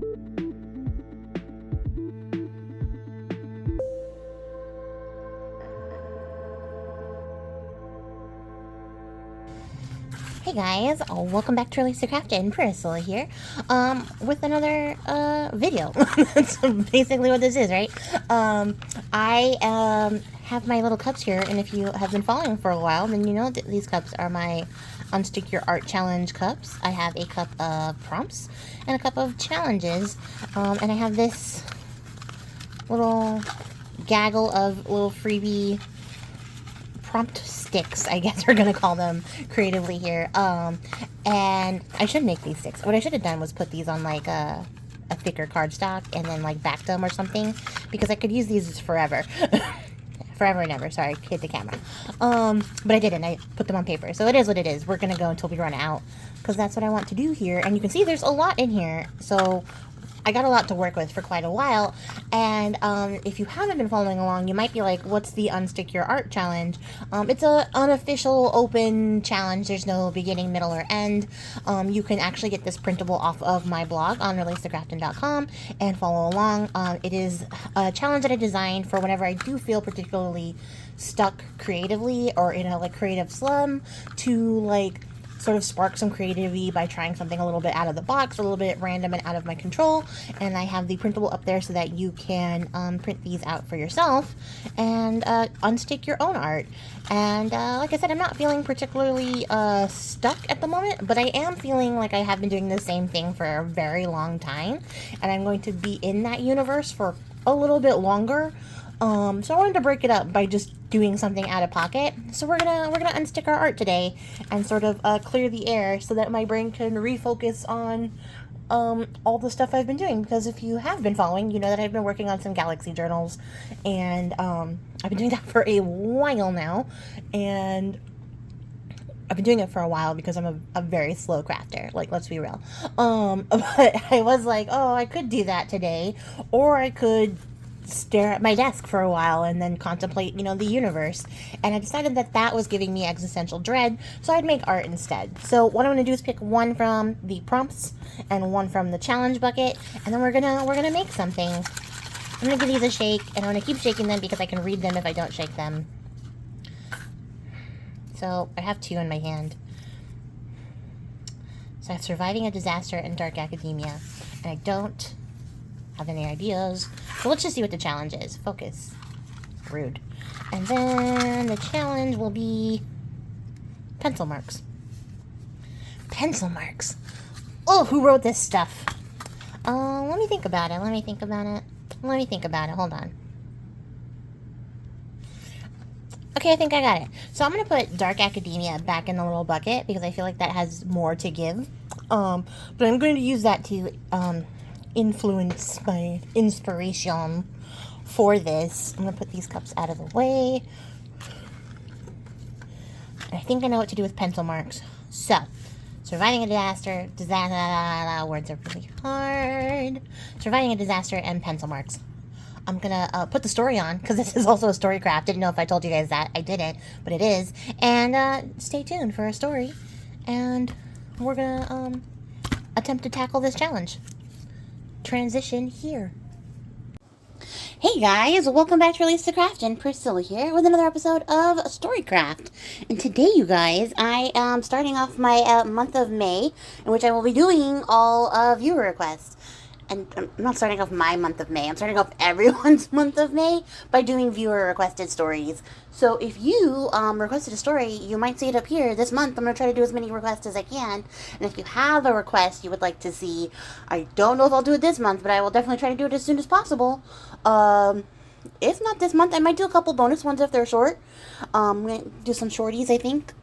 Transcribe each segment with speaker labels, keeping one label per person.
Speaker 1: Hey guys, welcome back to releasethecraftin. Priscilla here, with another video. That's basically what this is, right? I have my little cups here, and if you have been following for a while, then you know that these cups are my Unstick Your Art Challenge cups. I have a cup of prompts and a cup of challenges, and I have this little gaggle of little freebie prompt sticks, I guess we're gonna call them creatively here. And I should make these sticks. What I should have done was put these on like a thicker cardstock and then like back them or something, because I could use these forever. Forever and ever. Sorry, hit the camera. But I didn't. I put them on paper. So it is what it is. We're gonna go until we run out, because that's what I want to do here. And you can see there's a lot in here. So I got a lot to work with for quite a while, and if you haven't been following along, you might be like, what's the Unstick Your Art Challenge? It's an unofficial open challenge. There's no beginning, middle, or end. You can actually get this printable off of my blog on releasethecraftin.com and follow along. It is a challenge that I designed for whenever I do feel particularly stuck creatively or in a like creative slum, to like sort of spark some creativity by trying something a little bit out of the box, a little bit random and out of my control. And I have the printable up there so that you can print these out for yourself and unstick your own art. And like I said, I'm not feeling particularly stuck at the moment, but I am feeling like I have been doing the same thing for a very long time, and I'm going to be in that universe for a little bit longer. So I wanted to break it up by just doing something out of pocket. So we're gonna unstick our art today and sort of clear the air so that my brain can refocus on all the stuff I've been doing. Because if you have been following, you know that I've been working on some galaxy journals, and I've been doing that for a while now, and I've been doing it for a while because I'm a very slow crafter, like, let's be real. But I was like, oh, I could do that today, or I could stare at my desk for a while and then contemplate, you know, the universe. And I decided that that was giving me existential dread, so I'd make art instead. So what I'm going to do is pick one from the prompts and one from the challenge bucket, and then we're gonna make something. I'm gonna give these a shake, and I'm gonna keep shaking them because I can read them if I don't shake them. So I have two in my hand. So I have Surviving a Disaster and Dark Academia, and I don't have any ideas. So let's just see what the challenge is. Focus. Rude. And then the challenge will be pencil marks. Pencil marks. Oh, who wrote this stuff? Let me think about it. Hold on. Okay, I think I got it. So I'm going to put Dark Academia back in the little bucket because I feel like that has more to give. But I'm going to use that to influence my inspiration for this. I'm going to put these cups out of the way. I think I know what to do with pencil marks. So, Surviving a Disaster, words are really hard. Surviving a Disaster and pencil marks. I'm gonna put the story on, because this is also a story craft. Didn't know if I told you guys that. I didn't, but it is. And stay tuned for a story. And we're gonna attempt to tackle this challenge. Transition here. Hey guys, welcome back to releasethecraftin. Priscilla here with another episode of Storycraft. And today, you guys, I am starting off my month of May, in which I will be doing all viewer requests. And I'm not starting off my month of May, I'm starting off everyone's month of May by doing viewer requested stories. So if you requested a story, you might see it up here. This month I'm going to try to do as many requests as I can. And if you have a request you would like to see, I don't know if I'll do it this month, but I will definitely try to do it as soon as possible. If not this month, I might do a couple bonus ones if they're short. I'm going to do some shorties, I think.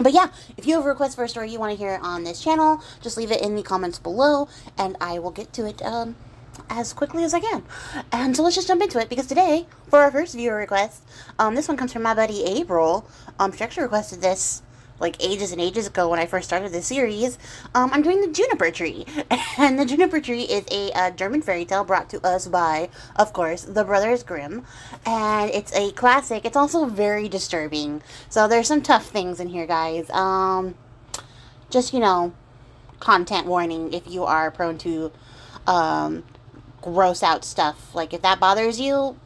Speaker 1: But yeah, if you have a request for a story you want to hear on this channel, just leave it in the comments below, and I will get to it as quickly as I can. And so let's just jump into it, because today, for our first viewer request, this one comes from my buddy April. She actually requested this like ages and ages ago when I first started this series. I'm doing the Juniper tree. And the Juniper tree is a German fairy tale brought to us by, of course, the brothers Grimm. And it's a classic. It's also very disturbing. So there's some tough things in here, guys. Just, you know, content warning if you are prone to gross out stuff. Like, if that bothers you,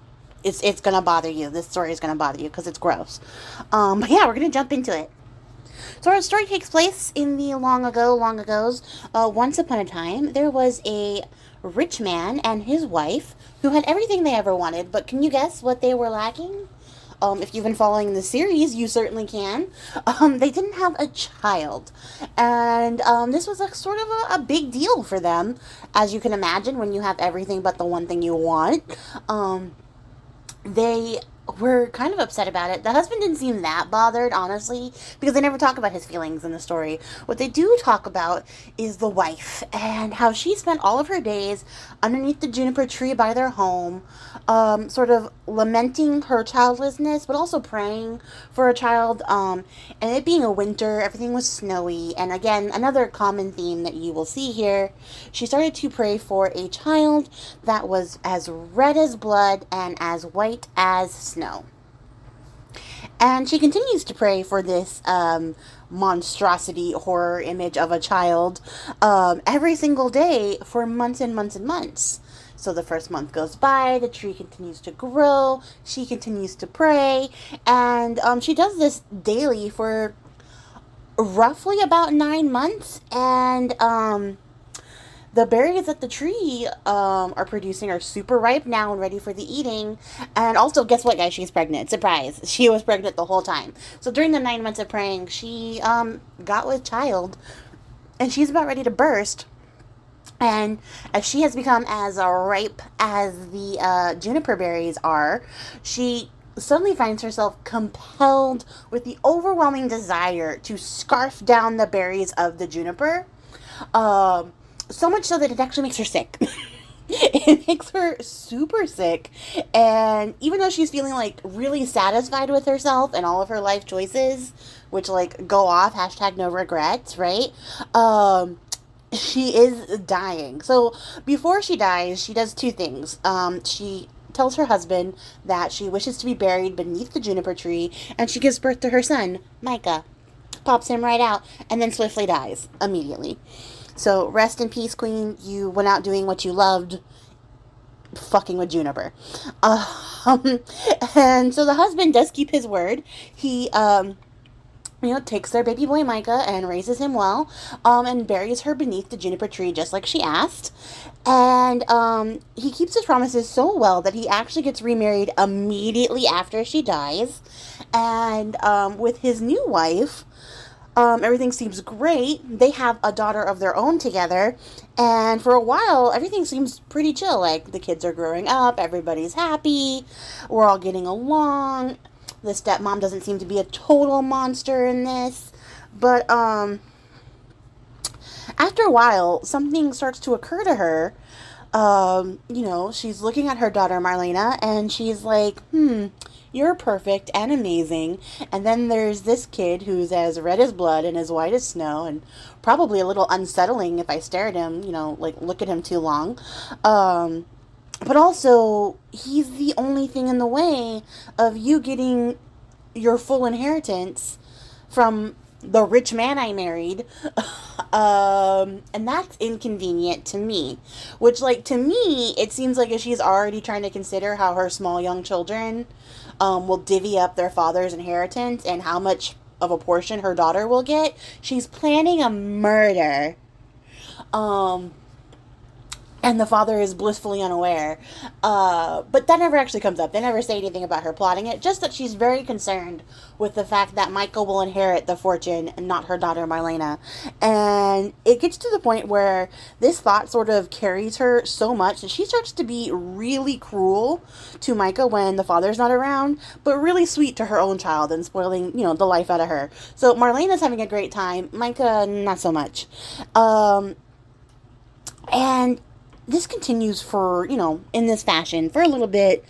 Speaker 1: it's gonna bother you. This story is gonna bother you because it's gross. But yeah, we're gonna jump into it. So our story takes place in the long ago's. Once upon a time, there was a rich man and his wife who had everything they ever wanted. But can you guess what they were lacking? If you've been following the series, you certainly can. They didn't have a child. And this was a sort of a big deal for them, as you can imagine, when you have everything but the one thing you want. They were kind of upset about it. The husband didn't seem that bothered, honestly, because they never talk about his feelings in the story. What they do talk about is the wife and how she spent all of her days underneath the juniper tree by their home, sort of lamenting her childlessness, but also praying for a child. And it being a winter, everything was snowy. And again, another common theme that you will see here, she started to pray for a child that was as red as blood and as white as snow. And she continues to pray for this monstrosity horror image of a child every single day for months and months and months. So the first month goes by, the tree continues to grow, she continues to pray, and she does this daily for roughly about 9 months, and the berries at the tree are producing are super ripe now and ready for the eating. And also, guess what, guys? She's pregnant. Surprise. She was pregnant the whole time. So during the 9 months of praying, she got with child. And she's about ready to burst. And as she has become as ripe as the juniper berries are, she suddenly finds herself compelled with the overwhelming desire to scarf down the berries of the juniper. So much so that it actually makes her sick. It makes her super sick. And even though she's feeling like really satisfied with herself and all of her life choices, which like go off, hashtag no regrets, right? She is dying. So before she dies, she does two things. She tells her husband that she wishes to be buried beneath the juniper tree, and she gives birth to her son, Micah. Pops him right out, and then swiftly dies immediately. So, rest in peace, Queen. You went out doing what you loved, fucking with Juniper. And so the husband does keep his word. He, takes their baby boy Micah and raises him well, and buries her beneath the juniper tree just like she asked. And he keeps his promises so well that he actually gets remarried immediately after she dies. And with his new wife, everything seems great. They have a daughter of their own together. And for a while, everything seems pretty chill. Like, the kids are growing up. Everybody's happy. We're all getting along. The stepmom doesn't seem to be a total monster in this. But, after a while, something starts to occur to her. She's looking at her daughter, Marlena, and she's like, you're perfect and amazing. And then there's this kid who's as red as blood and as white as snow, and probably a little unsettling if I stare at him, look at him too long. But also, he's the only thing in the way of you getting your full inheritance from the rich man I married. And that's inconvenient to me. Which, to me, it seems like if she's already trying to consider how her small young children will divvy up their father's inheritance and how much of a portion her daughter will get, she's planning a murder. And the father is blissfully unaware. But that never actually comes up. They never say anything about her plotting it. Just that she's very concerned with the fact that Michael will inherit the fortune and not her daughter Marlena. And it gets to the point where this thought sort of carries her so much that she starts to be really cruel to Micah when the father's not around, but really sweet to her own child and spoiling, the life out of her. So Marlena's having a great time. Micah, not so much. And this continues for, in this fashion for a little bit.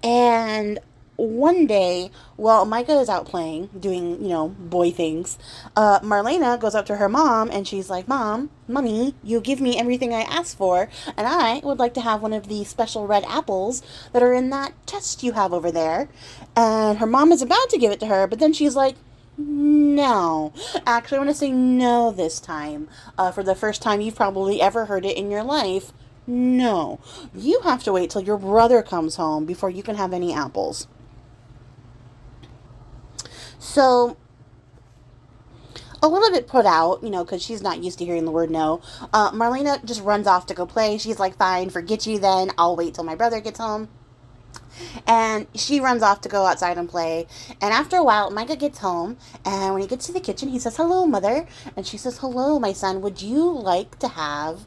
Speaker 1: And one day, while Micah is out playing, doing, boy things, Marlena goes up to her mom and she's like, Mommy, you give me everything I asked for, and I would like to have one of the special red apples that are in that chest you have over there. And her mom is about to give it to her, but then she's like,
Speaker 2: No. Actually, I'm going to say no this time. For the first time you've probably ever heard it in your life. No. You have to wait till your brother comes home before you can have any apples. So, a little bit put out, because she's not used to hearing the word no. Marlena just runs off to go play. She's like, fine, forget you then. I'll wait till my brother gets home. And she runs off to go outside and play. And after a while, Micah gets home. And when he gets to the kitchen, he says, hello, mother. And she says, hello, my son. Would you like to have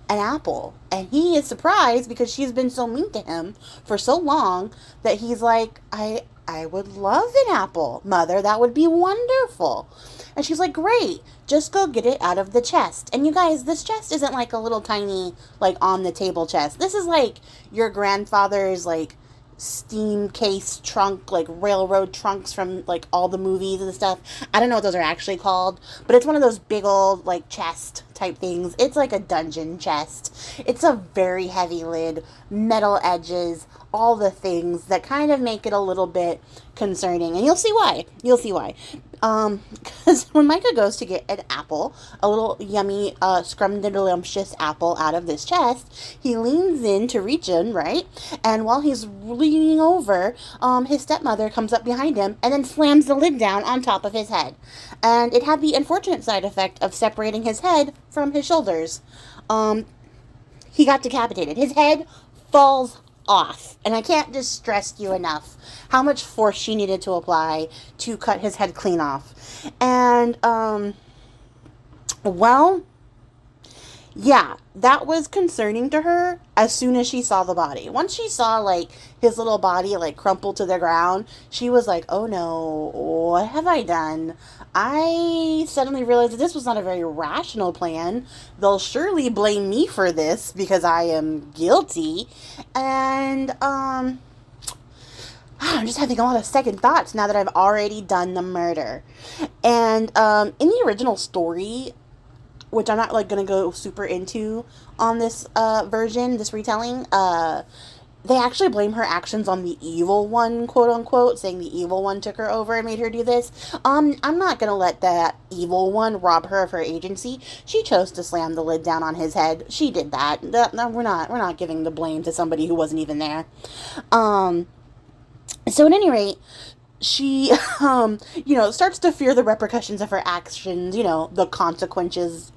Speaker 2: an apple? And he is surprised because she's been so mean to him for so long that he's like, I would love an apple, mother. That would be wonderful. And she's like, great. Just go get it out of the chest. And you guys, this chest isn't like a little tiny, like on the table chest. This is like your grandfather's, like, steam case trunk, like railroad trunks from like all the movies and stuff. I don't know what those are actually called, but it's one of those big old like chest type things. It's like a dungeon chest. It's a very heavy lid, metal edges, all the things that kind of make it a little bit concerning. And you'll see why. Because when Micah goes to get an apple, a little yummy, scrumdiddlyumptious apple out of this chest, he leans in to reach in, right? And while he's leaning over, his stepmother comes up behind him and then slams the lid down on top of his head. And it had the unfortunate side effect of separating his head from his shoulders. He got decapitated. His head falls off. And I can't just stress you enough how much force she needed to apply to cut his head clean off. And, well, yeah, that was concerning to her as soon as she saw the body. Once she saw, like, his little body, like, crumple to the ground, she was like, oh no, what have I done? I suddenly realized that this was not a very rational plan. They'll surely blame me for this because I am guilty. And, I'm just having a lot of second thoughts now that I've already done the murder. And, in the original story, which I'm not like gonna go super into on this version, this retelling, they actually blame her actions on the evil one, quote unquote, saying the evil one took her over and made her do this. I'm not gonna let that evil one rob her of her agency. She chose to slam the lid down on his head. She did that. We're not giving the blame to somebody who wasn't even there. So at any rate, she, starts to fear the repercussions of her actions, the consequences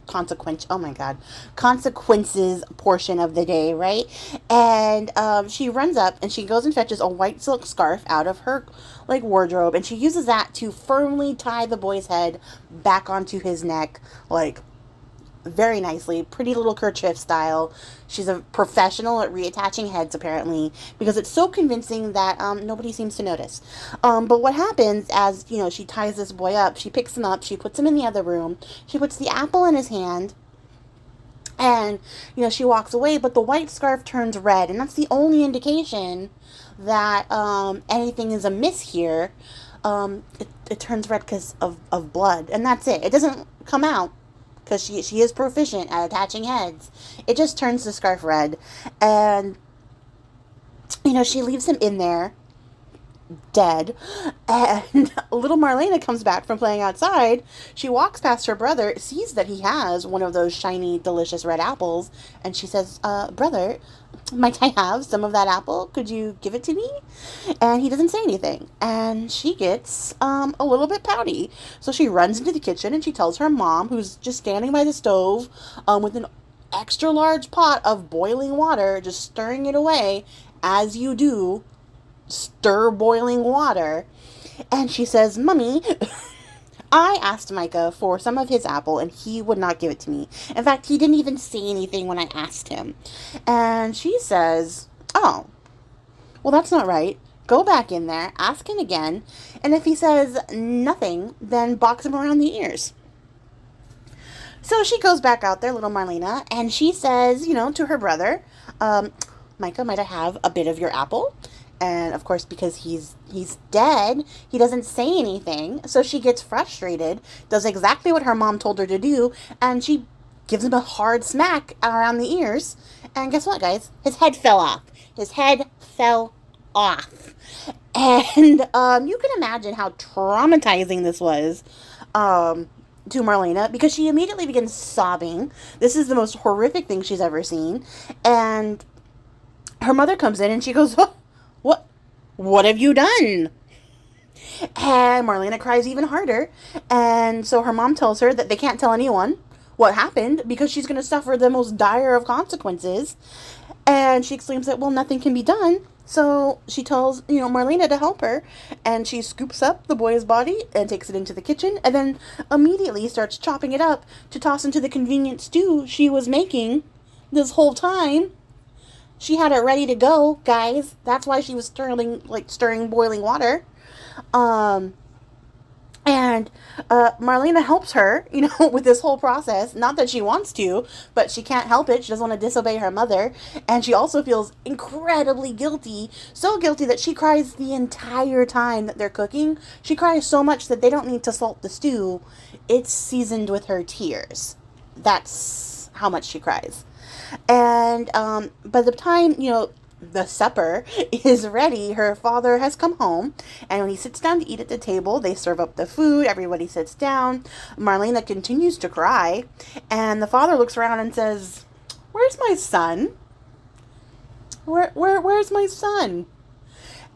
Speaker 2: portion of the day, right? And, she runs up and she goes and fetches a white silk scarf out of her, like, wardrobe, and she uses that to firmly tie the boy's head back onto his neck, like, very nicely, pretty little kerchief style. She's a professional at reattaching heads, apparently, because it's so convincing that nobody seems to notice. But what happens as, she ties this boy up, she picks him up, she puts him in the other room, she puts the apple in his hand, and, she walks away, but the white scarf turns red, and that's the only indication that anything is amiss here. It turns red because of blood, and that's it. It doesn't come out because she is proficient at attaching heads. It just turns the scarf red. And, she leaves him in there, dead. And little Marlena comes back from playing outside. She walks past her brother, sees that he has one of those shiny, delicious red apples, and she says, brother, might I have some of that apple? Could you give it to me? And he doesn't say anything. And she gets a little bit pouty. So she runs into the kitchen and she tells her mom, who's just standing by the stove with an extra large pot of boiling water, just stirring it away, as you do, stir boiling water. And she says, Mummy, I asked Micah for some of his apple, and he would not give it to me. In fact, he didn't even say anything when I asked him. And she says, oh, well, that's not right. Go back in there, ask him again, and if he says nothing, then box him around the ears. So she goes back out there, little Marlena, and she says, to her brother, Micah, might I have a bit of your apple? And, of course, because he's dead, he doesn't say anything. So she gets frustrated, does exactly what her mom told her to do, and she gives him a hard smack around the ears. And guess what, guys? His head fell off. His head fell off. And you can imagine how traumatizing this was to Marlena, because she immediately begins sobbing. This is the most horrific thing she's ever seen. And her mother comes in and she goes, oh, what have you done? And Marlena cries even harder. And so her mom tells her that they can't tell anyone what happened because she's going to suffer the most dire of consequences. And she exclaims that, well, nothing can be done. So she tells, Marlena to help her. And she scoops up the boy's body and takes it into the kitchen. And then immediately starts chopping it up to toss into the convenient stew she was making this whole time. She had it ready to go, guys. That's why she was stirring boiling water. And Marlena helps her, with this whole process. Not that she wants to, but she can't help it. She doesn't want to disobey her mother. And she also feels incredibly guilty. So guilty that she cries the entire time that they're cooking. She cries so much that they don't need to salt the stew. It's seasoned with her tears. That's how much she cries. And by the time, the supper is ready, her father has come home, and when he sits down to eat at the table, they serve up the food, everybody sits down. Marlena continues to cry, and the father looks around and says, where's my son? Where's my son?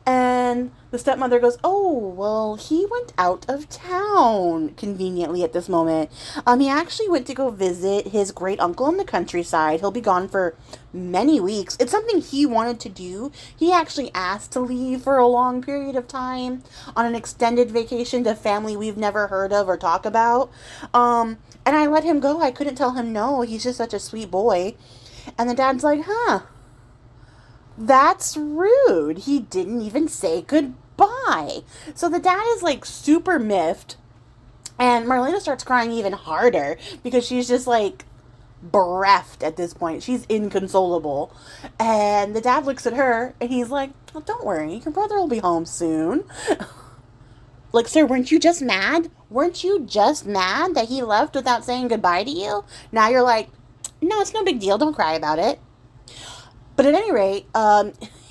Speaker 2: And the stepmother goes, oh, well, he went out of town conveniently at this moment. He actually went to go visit his great uncle in the countryside. He'll be gone for many weeks. It's something he wanted to do. He actually asked to leave for a long period of time on an extended vacation to family we've never heard of or talk about. And I let him go. I couldn't tell him no. He's just such a sweet boy. And the dad's like, that's rude. He didn't even say goodbye. So the dad is super miffed. And Marlena starts crying even harder because she's just bereft at this point. She's inconsolable. And the dad looks at her and he's like, oh, don't worry. Your brother will be home soon. Sir, weren't you just mad? Weren't you just mad that he left without saying goodbye to you? Now you're like, no, it's no big deal. Don't cry about it. But at any rate,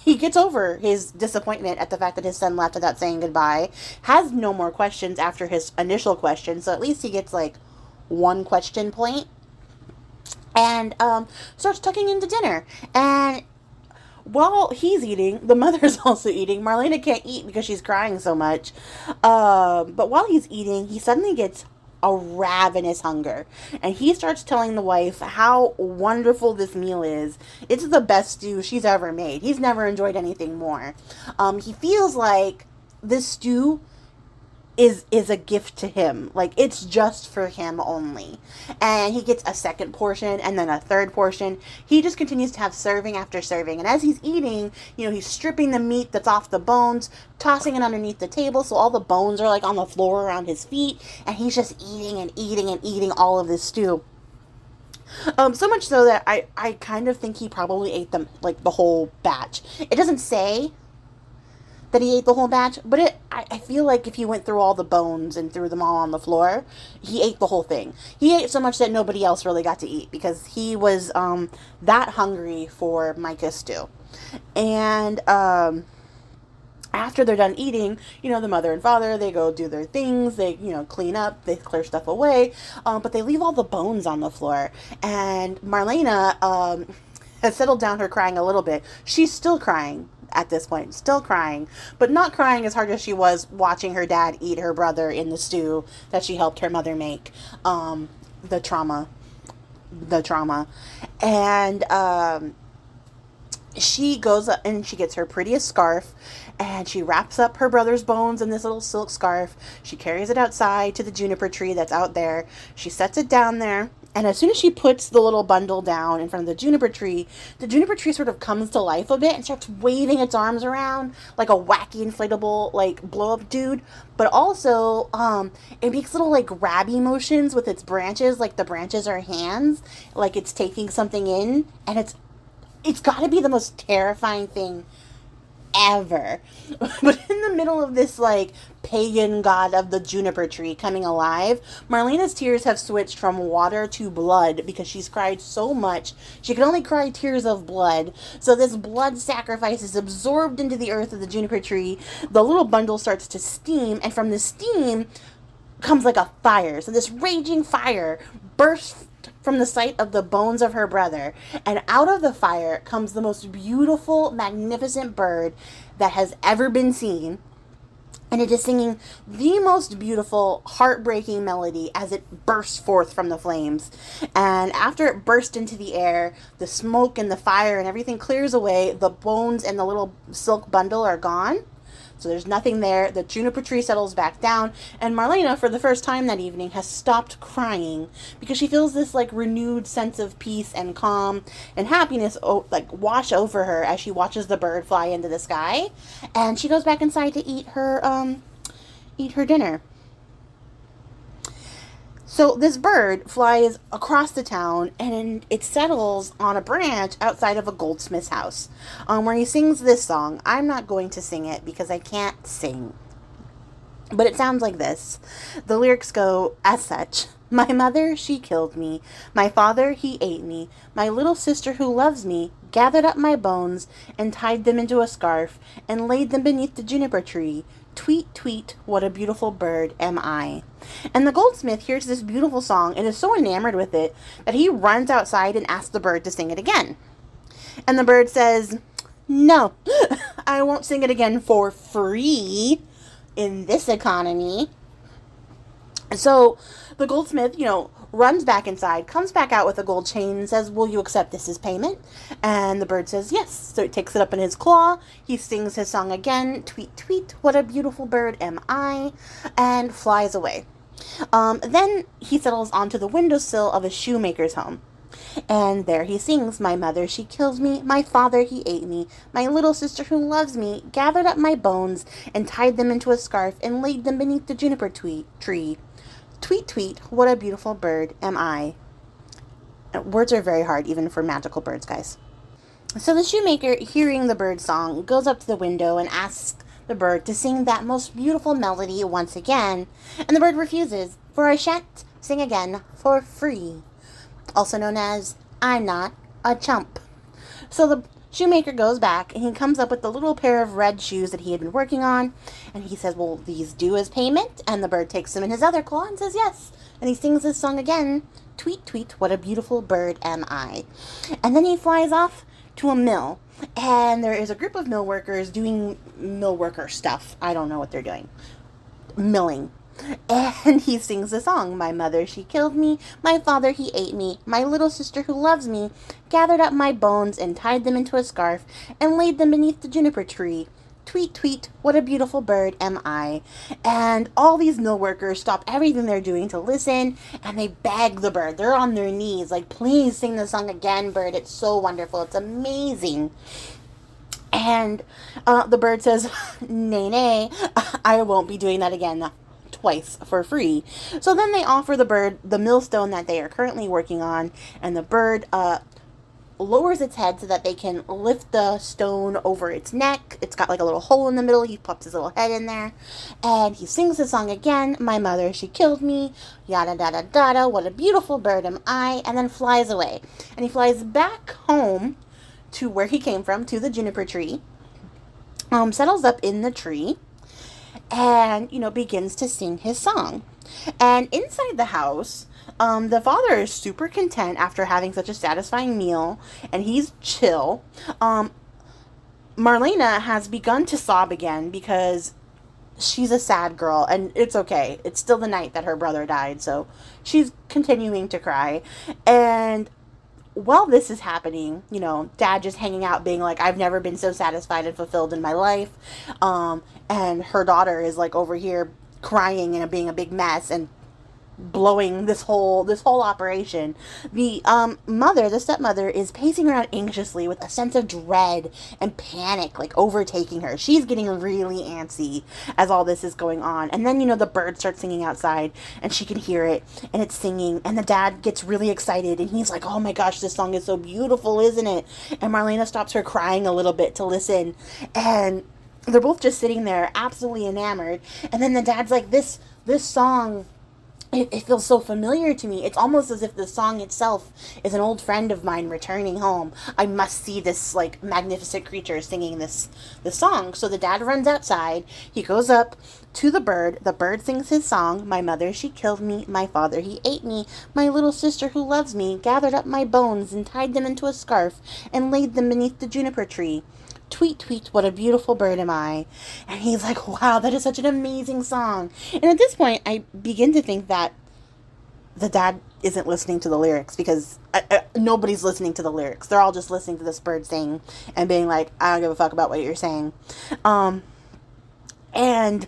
Speaker 2: he gets over his disappointment at the fact that his son left without saying goodbye, has no more questions after his initial question, so at least he gets, one question point, and starts tucking into dinner. And while he's eating, the mother's also eating. Marlena can't eat because she's crying so much. But while he's eating, he suddenly gets a ravenous hunger, and he starts telling the wife how wonderful this meal is. It's the best stew she's ever made. He's never enjoyed anything more. He feels like this stew is a gift to him. It's just for him only. And he gets a second portion and then a third portion. He just continues to have serving after serving. And as he's eating, he's stripping the meat that's off the bones, tossing it underneath the table so all the bones are on the floor around his feet. And he's just eating and eating and eating all of this stew. So much so that I kind of think he probably ate them the whole batch. It doesn't say that he ate the whole batch, but I feel like if he went through all the bones and threw them all on the floor, he ate the whole thing. He ate so much that nobody else really got to eat because he was that hungry for Micah's stew. And after they're done eating, the mother and father, they go do their things, they, clean up, they clear stuff away, but they leave all the bones on the floor. And Marlena has settled down her crying a little bit. She's still crying at this point, still crying, but not crying as hard as she was watching her dad eat her brother in the stew that she helped her mother make. The trauma. And she goes up and she gets her prettiest scarf, and she wraps up her brother's bones in this little silk scarf. She carries it outside to the juniper tree that's out there. She sets it down there. And as soon as she puts the little bundle down in front of the juniper tree sort of comes to life a bit and starts waving its arms around like a wacky inflatable blow-up dude. But also, it makes little grabby motions with its branches, like the branches are hands, like it's taking something in. And it's got to be the most terrifying thing ever. But in the middle of this, like, pagan god of the juniper tree coming alive, Marlena's tears have switched from water to blood because she's cried so much. She can only cry tears of blood. So this blood sacrifice is absorbed into the earth of the juniper tree. The little bundle starts to steam, and from the steam comes like a fire. So this raging fire bursts from the sight of the bones of her brother, and out of the fire comes the most beautiful, magnificent bird that has ever been seen. And it is singing the most beautiful, heartbreaking melody as it bursts forth from the flames. And after it bursts into the air, the smoke and the fire and everything clears away. The bones and the little silk bundle are gone. So there's nothing there. The juniper tree settles back down, and Marlena, for the first time that evening, has stopped crying because she feels this like renewed sense of peace and calm and happiness like wash over her as she watches the bird fly into the sky, and she goes back inside to eat her dinner. So this bird flies across the town, and it settles on a branch outside of a goldsmith's house, where he sings this song. I'm not going to sing it because I can't sing, but it sounds like this. The lyrics go as such. My mother, she killed me. My father, he ate me. My little sister who loves me gathered up my bones and tied them into a scarf and laid them beneath the juniper tree. Tweet, tweet, what a beautiful bird am I. And the goldsmith hears this beautiful song and is so enamored with it that he runs outside and asks the bird to sing it again. And the bird says, no, I won't sing it again for free in this economy. So the goldsmith, runs back inside, comes back out with a gold chain and says, will you accept this as payment? And the bird says yes. So he takes it up in his claw. He sings his song again, tweet, tweet, what a beautiful bird am I, and flies away. Then he settles onto the windowsill of a shoemaker's home. And there he sings, my mother, she killed me, my father, he ate me, my little sister who loves me gathered up my bones and tied them into a scarf and laid them beneath the juniper tree. Tweet, tweet, what a beautiful bird am I. Words are very hard, even for magical birds, guys. So the shoemaker, hearing the bird's song, goes up to the window and asks the bird to sing that most beautiful melody once again. And the bird refuses, for I shan't sing again for free. Also known as, I'm not a chump. So the shoemaker goes back, and he comes up with the little pair of red shoes that he had been working on, and he says, will these do as payment? And the bird takes them in his other claw and says yes. And he sings this song again, tweet, tweet, what a beautiful bird am I. And then he flies off to a mill, and there is a group of mill workers doing mill worker stuff. I don't know what they're doing. Milling. And he sings the song, my mother, she killed me, my father, he ate me, my little sister who loves me gathered up my bones and tied them into a scarf and laid them beneath the juniper tree. Tweet, tweet, what a beautiful bird am I. And all these mill workers stop everything they're doing to listen, and they beg the bird. They're on their knees, like, please sing the song again, bird. It's so wonderful. It's amazing. And the bird says, nay, nay, I won't be doing that again. Twice for free. So then they offer the bird the millstone that they are currently working on, and the bird lowers its head so that they can lift the stone over its neck. It's got like a little hole in the middle. He pops his little head in there, and he sings the song again, my mother, she killed me, yada yada yada, what a beautiful bird am I, and then flies away. And he flies back home to where he came from, to the juniper tree, settles up in the tree, and, begins to sing his song. And inside the house, the father is super content after having such a satisfying meal, and he's chill. Marlena has begun to sob again because she's a sad girl, and it's okay. It's still the night that her brother died, so she's continuing to cry. And while this is happening, Dad just hanging out being like, I've never been so satisfied and fulfilled in my life. And her daughter is like over here crying and being a big mess. And blowing this whole operation. The the stepmother, is pacing around anxiously with a sense of dread and panic like overtaking her. She's getting really antsy as all this is going on. And then, the bird starts singing outside, and she can hear it, and it's singing, and the dad gets really excited, and he's like, "Oh my gosh, this song is so beautiful, isn't it?" And Marlena stops her crying a little bit to listen, and they're both just sitting there absolutely enamored. And then the dad's like, this song, it feels so familiar to me. It's almost as if the song itself is an old friend of mine returning home. I must see this like magnificent creature singing this song. So the dad runs outside. He goes up to the bird. The bird sings his song. "My mother, she killed me. My father, he ate me. My little sister who loves me gathered up my bones and tied them into a scarf and laid them beneath the juniper tree. Tweet, tweet, what a beautiful bird am I." And he's like, wow, that is such an amazing song. And at this point, I begin to think that the dad isn't listening to the lyrics, because nobody's listening to the lyrics. They're all just listening to this bird sing and being like, "I don't give a fuck about what you're saying." And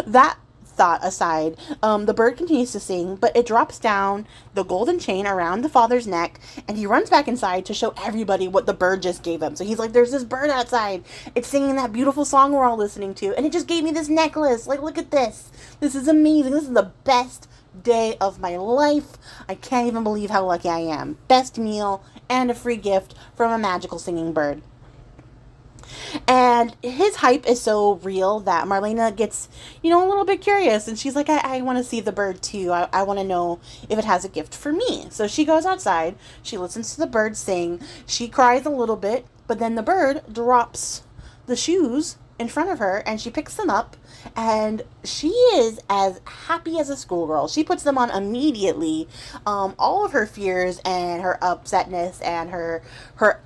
Speaker 2: that thought aside, the bird continues to sing, but it drops down the golden chain around the father's neck, and he runs back inside to show everybody what the bird just gave him. So he's like, "There's this bird outside. It's singing that beautiful song we're all listening to, and it just gave me this necklace. Like, look at this. This is amazing. This is the best day of my life. I can't even believe how lucky I am. Best meal and a free gift from a magical singing bird." And his hype is so real that Marlena gets, a little bit curious. And she's like, I want to see the bird too. I want to know if it has a gift for me. So she goes outside. She listens to the bird sing. She cries a little bit. But then the bird drops the shoes in front of her, and she picks them up, and she is as happy as a schoolgirl. She puts them on immediately. All of her fears and her upsetness and her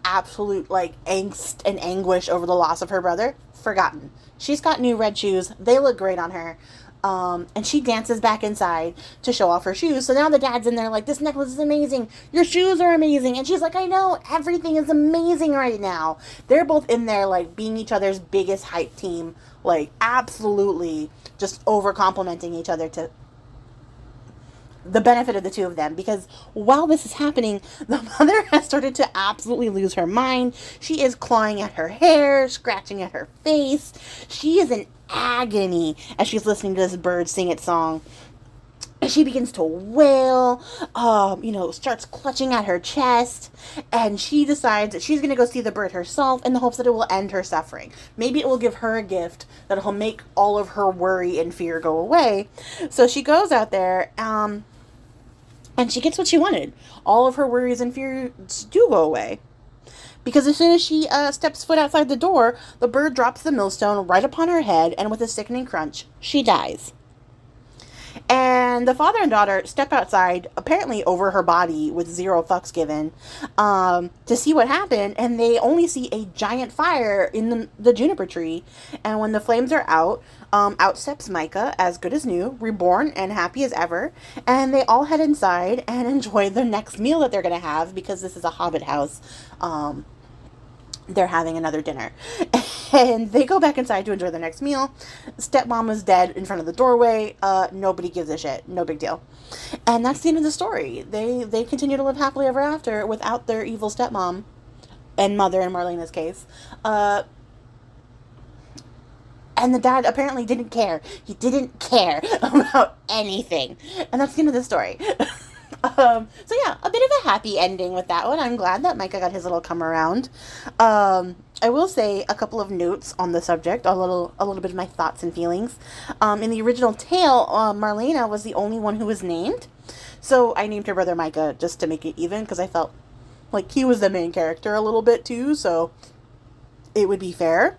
Speaker 2: absolute like angst and anguish over the loss of her brother, forgotten. She's got new red shoes. They look great on her. And she dances back inside to show off her shoes. So now the dad's in there like, "This necklace is amazing. Your shoes are amazing." And she's like, "I know, everything is amazing right now." They're both in there like being each other's biggest hype team, like absolutely just over complimenting each other to the benefit of the two of them. Because while this is happening, the mother has started to absolutely lose her mind. She is clawing at her hair, scratching at her face. She is in agony as she's listening to this bird sing its song. She begins to wail, starts clutching at her chest, and she decides that she's going to go see the bird herself in the hopes that it will end her suffering. Maybe it will give her a gift that will make all of her worry and fear go away. So she goes out there, and she gets what she wanted. All of her worries and fears do go away. Because as soon as she steps foot outside the door, the bird drops the millstone right upon her head, and with a sickening crunch, she dies. And the father and daughter step outside, apparently over her body with zero fucks given, to see what happened, and they only see a giant fire in the juniper tree. And when the flames are out, out steps Micah, as good as new, reborn and happy as ever, and they all head inside and enjoy the next meal that they're going to have, because this is a hobbit house. They're having another dinner. And they go back inside to enjoy the next meal. Stepmom is dead in front of the doorway. Nobody gives a shit. No big deal. And that's the end of the story. They continue to live happily ever after without their evil stepmom and mother in Marlena's case. And the dad apparently didn't care. He didn't care about anything. And that's the end of the story. So yeah, a bit of a happy ending with that one. I'm glad that Micah got his little come around. I will say a couple of notes on the subject, a little bit of my thoughts and feelings. In the original tale, Marlena was the only one who was named. So I named her brother Micah just to make it even, because I felt like he was the main character a little bit too, so it would be fair.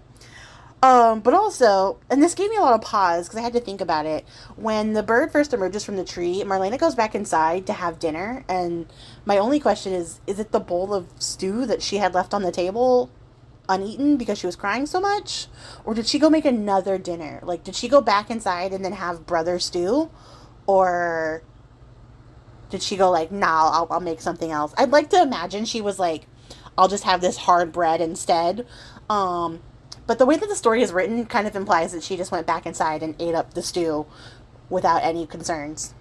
Speaker 2: But also, and this gave me a lot of pause because I had to think about it. When the bird first emerges from the tree, Marlena goes back inside to have dinner, and my only question is it the bowl of stew that she had left on the table uneaten because she was crying so much? Or did she go make another dinner? Like, did she go back inside and then have brother stew? Or did she go like, nah, I'll make something else? I'd like to imagine she was like, I'll just have this hard bread instead. But the way that the story is written kind of implies that she just went back inside and ate up the stew without any concerns.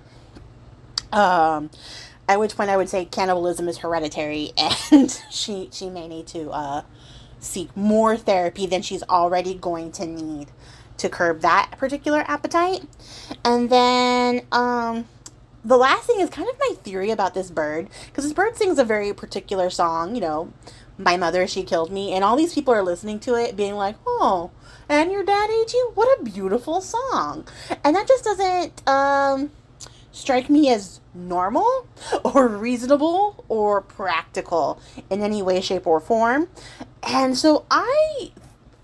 Speaker 2: At which point I would say cannibalism is hereditary, and she may need to seek more therapy than she's already going to need to curb that particular appetite. And then the last thing is kind of my theory about this bird, because this bird sings a very particular song, you know, my mother, she killed me, and all these people are listening to it being like, oh, and your dad ate you? What a beautiful song. And that just doesn't strike me as normal or reasonable or practical in any way, shape, or form. And so I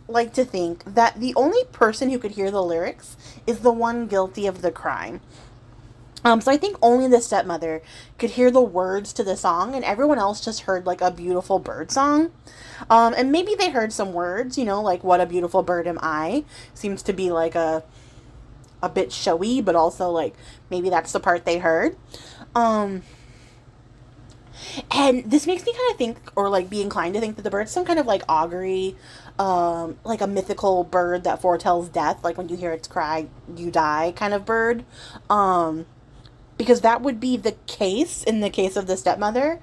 Speaker 2: like to think that the only person who could hear the lyrics is the one guilty of the crime. So I think only the stepmother could hear the words to the song, and everyone else just heard like a beautiful bird song. And maybe they heard some words, you know, like "What a beautiful bird am I." Seems to be like a bit showy, but also like maybe that's the part they heard. And this makes me kind of think, or like be inclined to think, that the bird's some kind of like augury, like a mythical bird that foretells death, like when you hear its cry, you die kind of bird. Because that would be the case in the case of the stepmother.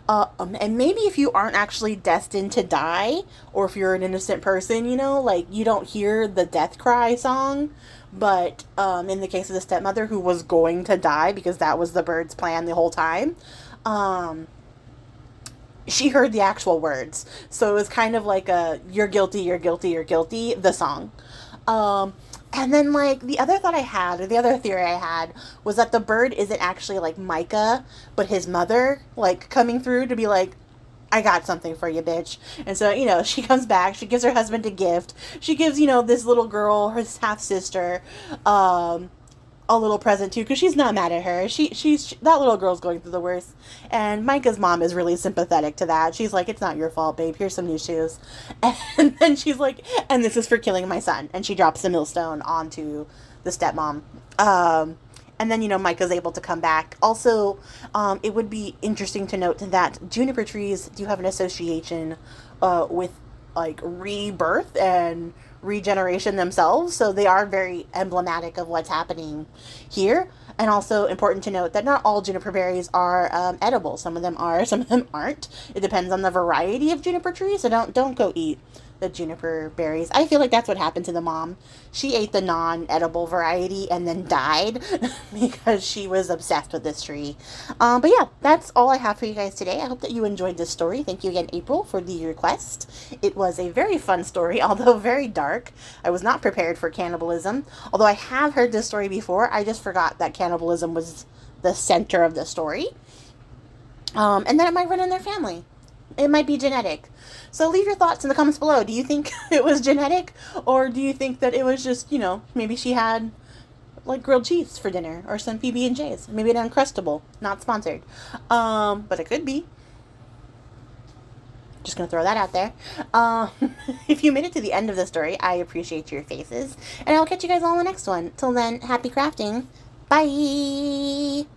Speaker 2: And maybe if you aren't actually destined to die, or if you're an innocent person, you know, like you don't hear the death cry song. But in the case of the stepmother, who was going to die because that was the bird's plan the whole time, she heard the actual words. So it was kind of like a, you're guilty, you're guilty, you're guilty, the song. And then, like, the other thought I had, or the other theory I had, was that the bird isn't actually, like, Micah, but his mother, like, coming through to be like, I got something for you, bitch. And so, you know, she comes back, she gives her husband a gift, she gives, you know, this little girl, her half-sister, a little present too, because she's not mad at her. She's that little girl's going through the worst, and Micah's mom is really sympathetic to that. She's like, "It's not your fault, babe. Here's some new shoes," and then she's like, "And this is for killing my son," and she drops the millstone onto the stepmom. And then, you know, Micah's able to come back. Also, it would be interesting to note that juniper trees do have an association with like rebirth and regeneration themselves, so they are very emblematic of what's happening here. And also important to note that not all juniper berries are edible. Some of them are, some of them aren't. It depends on the variety of juniper tree, so don't go eat the juniper berries. I feel like that's what happened to the mom. She ate the non-edible variety and then died because she was obsessed with this tree. But yeah, that's all I have for you guys today. I hope that you enjoyed this story. Thank you again, April, for the request. It was a very fun story, although very dark. I was not prepared for cannibalism, although I have heard this story before. I just forgot that cannibalism was the center of the story. And then it might run in their family. It might be genetic. So leave your thoughts in the comments below. Do you think it was genetic? Or do you think that it was just, you know, maybe she had like grilled cheese for dinner or some PB&Js? Maybe an Uncrustable. Not sponsored. But it could be. Just going to throw that out there. If you made it to the end of the story, I appreciate your faces. And I'll catch you guys all in the next one. Till then, happy crafting. Bye!